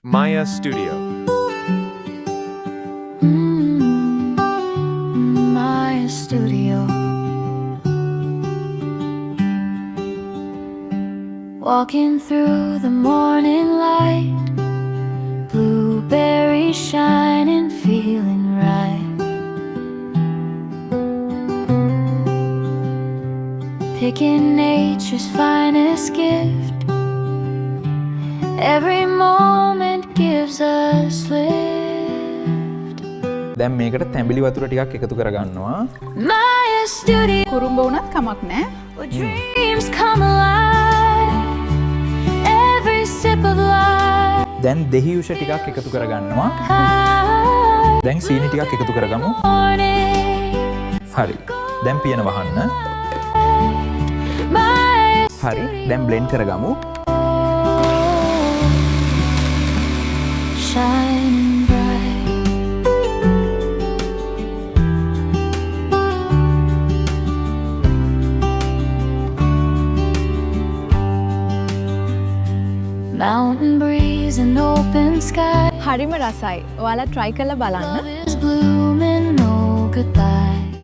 Maya Studio. My studio. Walking through the morning light, blueberries shining, feeling right. Picking nature's finest gift. Every moment gives us lift. දැන් මේකට තැඹිලි වතුර ටිකක් එකතු කරගන්නවා. My studio. කුරුම්බ වුණත් කමක් නැහැ. Where dreams come alive. Every sip of life. දැන් දෙහියුෂ ටිකක් එකතු කරගන්නවා. දැන් සීනි ටිකක් එකතු කරගමු. හරි. දැන් පියන වහන්න. හරි. දැන් බ්ලෙන්ඩ් කරගමු. Shining bright. Mountain breeze and open sky. හරිම රසයි. ඔයාලා try කරලා බලන්න. Love is blooming, no goodbye.